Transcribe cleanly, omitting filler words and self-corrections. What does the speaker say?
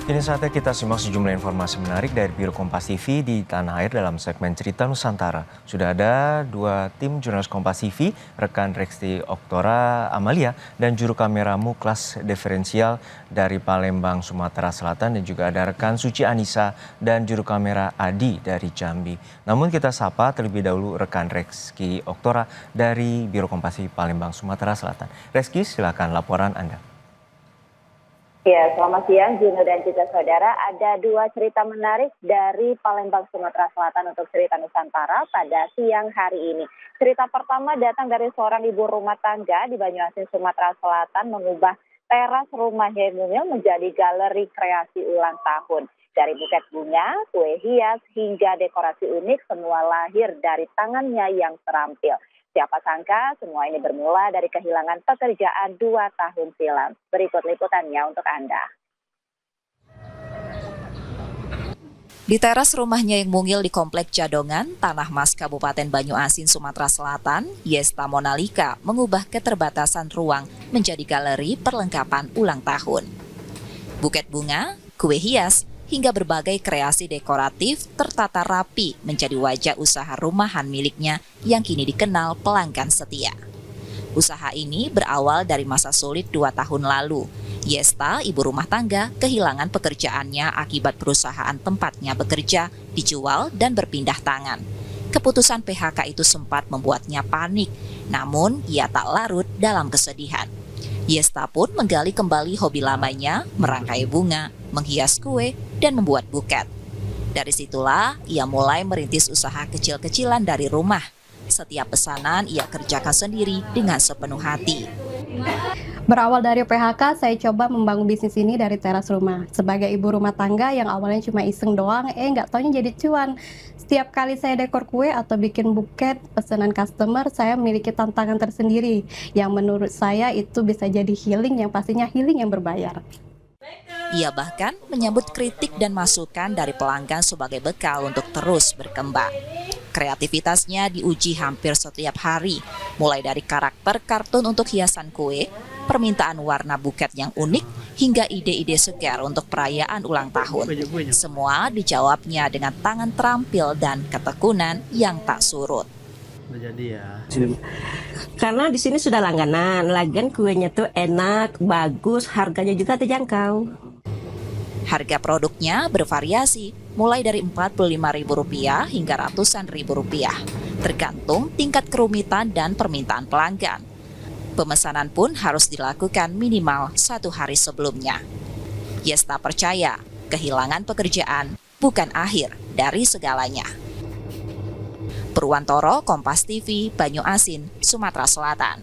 Kini saatnya kita simak sejumlah informasi menarik dari Biro Kompas TV di Tanah Air dalam segmen Cerita Nusantara. Sudah ada dua tim jurnalis Kompas TV, rekan Rexti Oktora Amalia dan juru kamera Muklas Diferensial dari Palembang, Sumatera Selatan, dan juga ada rekan Suci Anissa dan juru kamera Adi dari Jambi. Namun kita sapa terlebih dahulu rekan Rexti Oktora dari Biro Kompas TV Palembang, Sumatera Selatan. Reski, silakan laporan Anda. Ya, selamat siang Juno dan juga saudara. Ada dua cerita menarik dari Palembang, Sumatera Selatan untuk Cerita Nusantara pada siang hari ini. Cerita pertama datang dari seorang ibu rumah tangga di Banyuasin, Sumatera Selatan mengubah teras rumahnya yang menjadi galeri kreasi ulang tahun. Dari buket bunga, kue hias, hingga dekorasi unik semua lahir dari tangannya yang terampil. Siapa sangka semua ini bermula dari kehilangan pekerjaan 2 tahun silam. Berikut liputannya untuk Anda. Di teras rumahnya yang mungil di Komplek Jadongan, Tanah Mas, Kabupaten Banyuasin, Sumatera Selatan, Yesta Monalika mengubah keterbatasan ruang menjadi galeri perlengkapan ulang tahun. Buket bunga, kue hias, hingga berbagai kreasi dekoratif tertata rapi menjadi wajah usaha rumahan miliknya yang kini dikenal pelanggan setia. Usaha ini berawal dari masa sulit 2 tahun lalu. Yesta, ibu rumah tangga, kehilangan pekerjaannya akibat perusahaan tempatnya bekerja, dijual dan berpindah tangan. Keputusan PHK itu sempat membuatnya panik, namun ia tak larut dalam kesedihan. Yesta pun menggali kembali hobi lamanya, merangkai bunga, menghias kue, dan membuat buket. Dari situlah ia mulai merintis usaha kecil-kecilan dari rumah. Setiap pesanan ia kerjakan sendiri dengan sepenuh hati. Berawal dari PHK, saya coba membangun bisnis ini dari teras rumah. Sebagai ibu rumah tangga yang awalnya cuma iseng doang, nggak taunya jadi cuan. Setiap kali saya dekor kue atau bikin buket pesanan customer, saya memiliki tantangan tersendiri. Yang menurut saya itu bisa jadi healing, yang pastinya healing yang berbayar. Ia bahkan menyambut kritik dan masukan dari pelanggan sebagai bekal untuk terus berkembang. Kreativitasnya diuji hampir setiap hari, mulai dari karakter kartun untuk hiasan kue, permintaan warna buket yang unik, hingga ide-ide segar untuk perayaan ulang tahun. Semua dijawabnya dengan tangan terampil dan ketekunan yang tak surut. Karena di sini sudah langganan, lagian kuenya tuh enak, bagus, harganya juga terjangkau. Harga produknya bervariasi, mulai dari Rp45.000 hingga ratusan ribu rupiah, tergantung tingkat kerumitan dan permintaan pelanggan. Pemesanan pun harus dilakukan minimal 1 hari sebelumnya. Yesta percaya, kehilangan pekerjaan bukan akhir dari segalanya. Purwantoro, Kompas TV, Banyuasin, Sumatera Selatan.